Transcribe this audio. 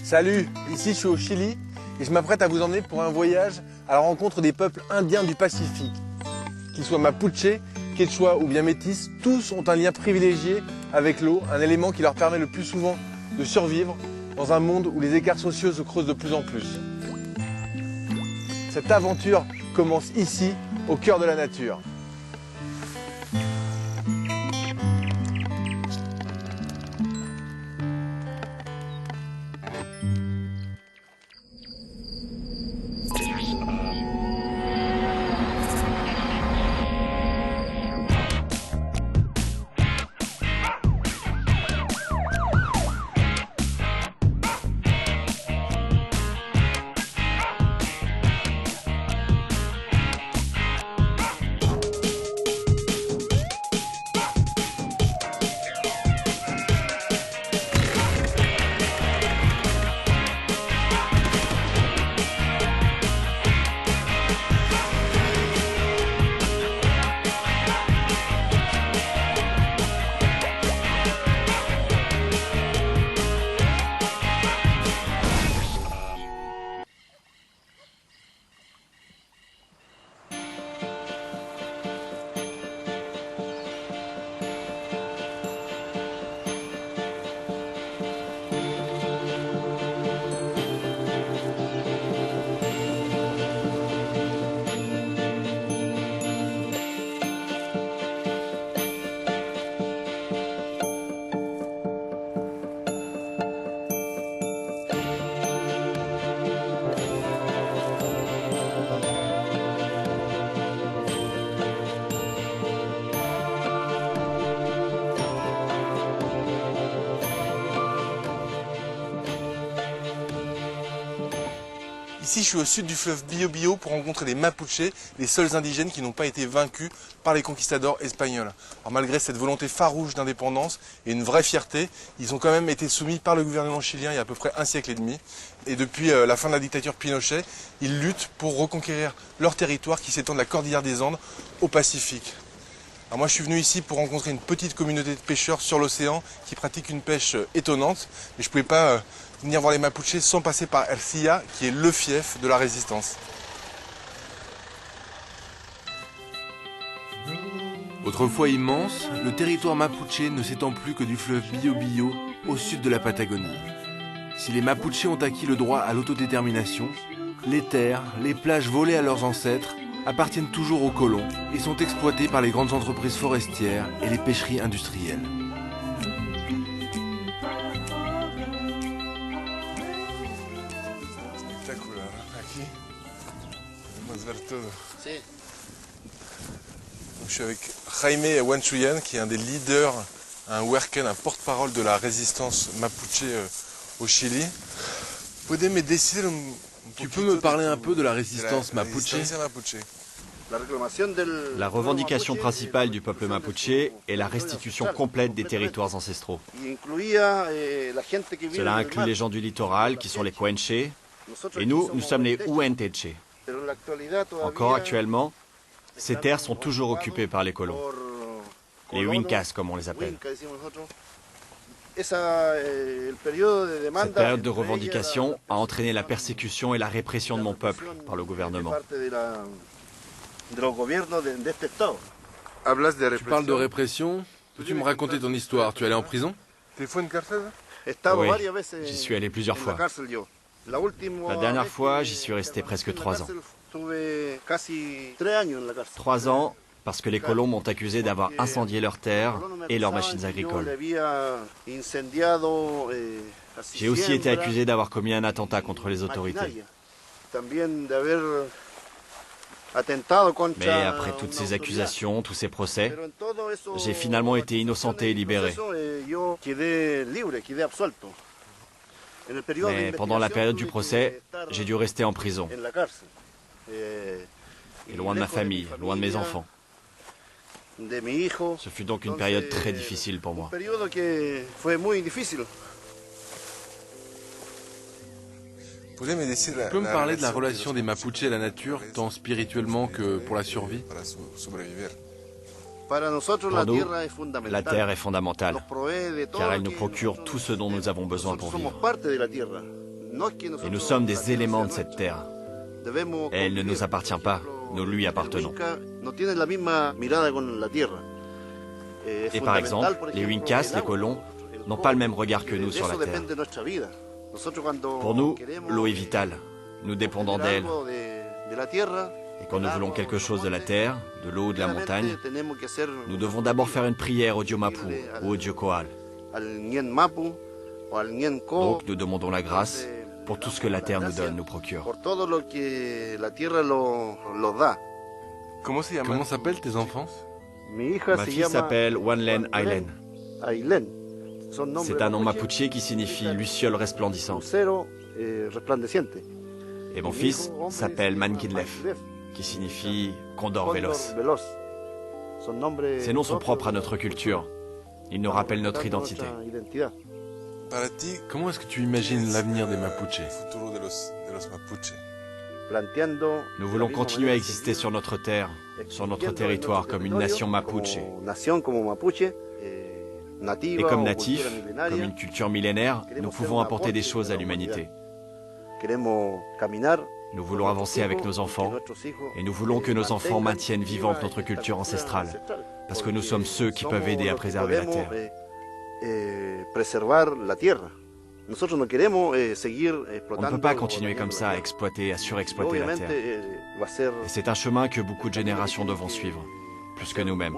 Salut, ici je suis au Chili et je m'apprête à vous emmener pour un voyage à la rencontre des peuples indiens du Pacifique. Qu'ils soient mapuche, quechua ou bien métis, tous ont un lien privilégié avec l'eau, un élément qui leur permet le plus souvent de survivre dans un monde où les écarts sociaux se creusent de plus en plus. Cette aventure commence ici, au cœur de la nature. Ici, je suis au sud du fleuve Biobío pour rencontrer les Mapuches, les seuls indigènes qui n'ont pas été vaincus par les conquistadors espagnols. Alors, malgré cette volonté farouche d'indépendance et une vraie fierté, ils ont quand même été soumis par le gouvernement chilien il y a à peu près un siècle et demi. Et depuis la fin de la dictature Pinochet, ils luttent pour reconquérir leur territoire qui s'étend de la cordillère des Andes au Pacifique. Alors moi je suis venu ici pour rencontrer une petite communauté de pêcheurs sur l'océan qui pratique une pêche étonnante. Mais je ne pouvais pas venir voir les Mapuches sans passer par Ercilla, qui est le fief de la résistance. Autrefois immense, le territoire mapuche ne s'étend plus que du fleuve Biobío au sud de la Patagonie. Si les Mapuches ont acquis le droit à l'autodétermination, les terres, les plages volées à leurs ancêtres appartiennent toujours aux colons et sont exploités par les grandes entreprises forestières et les pêcheries industrielles. Je suis avec Jaime Huanchuyan, qui est un des leaders, un huerquen, un porte-parole de la résistance mapuche au Chili. Tu peux me parler un peu de la résistance mapuche? La revendication principale du peuple mapuche est la restitution complète des territoires ancestraux. Cela inclut les gens du littoral qui sont les Cuenche, et nous sommes les Huenteche. Encore actuellement, ces terres sont toujours occupées par les colons, les Huincas comme on les appelle. Cette période de revendication a entraîné la persécution et la répression de mon peuple par le gouvernement. Tu parles de répression? Peux-tu me raconter ton histoire? Tu es allé en prison? Oui, j'y suis allé plusieurs fois. La dernière fois, j'y suis resté presque 3 ans. 3 ans parce que les colons m'ont accusé d'avoir incendié leurs terres et leurs machines agricoles. J'ai aussi été accusé d'avoir commis un attentat contre les autorités. Mais après toutes ces accusations, tous ces procès, j'ai finalement été innocenté et libéré. Mais pendant la période du procès, j'ai dû rester en prison. Et loin de ma famille, loin de mes enfants. Ce fut donc une période très difficile pour moi. Tu peux me parler de la relation des Mapuches à la nature, tant spirituellement que pour la survie? Pour nous, la terre est fondamentale, car elle nous procure tout ce dont nous avons besoin pour vivre. Et nous sommes des éléments de cette terre. Elle ne nous appartient pas, nous lui appartenons. Et par exemple, les Wincas, les colons, n'ont pas le même regard que nous sur la terre. Pour nous, l'eau est vitale. Nous dépendons d'elle. Et quand nous voulons quelque chose de la terre, de l'eau ou de la montagne, nous devons d'abord faire une prière au dieu Mapu ou au dieu Koal. Donc nous demandons la grâce pour tout ce que la terre nous donne, nous procure. Comment s'appellent tes enfants? Ma fille s'appelle Wanlen Ailen. C'est un nom mapuche qui signifie luciole resplendissante. Et mon fils s'appelle Manquidlef, qui signifie condor véloce. Ces noms sont propres à notre culture. Ils nous rappellent notre identité. Comment est-ce que tu imagines l'avenir des Mapuches? Nous voulons continuer à exister sur notre terre, sur notre territoire, comme une nation mapuche. Et comme natifs, comme une culture millénaire, nous pouvons apporter des choses à l'humanité. Nous voulons avancer avec nos enfants et nous voulons que nos enfants maintiennent vivante notre culture ancestrale, parce que nous sommes ceux qui peuvent aider à préserver la terre. On ne peut pas continuer comme ça à exploiter, à surexploiter la terre. Et c'est un chemin que beaucoup de générations devront suivre, plus que nous-mêmes.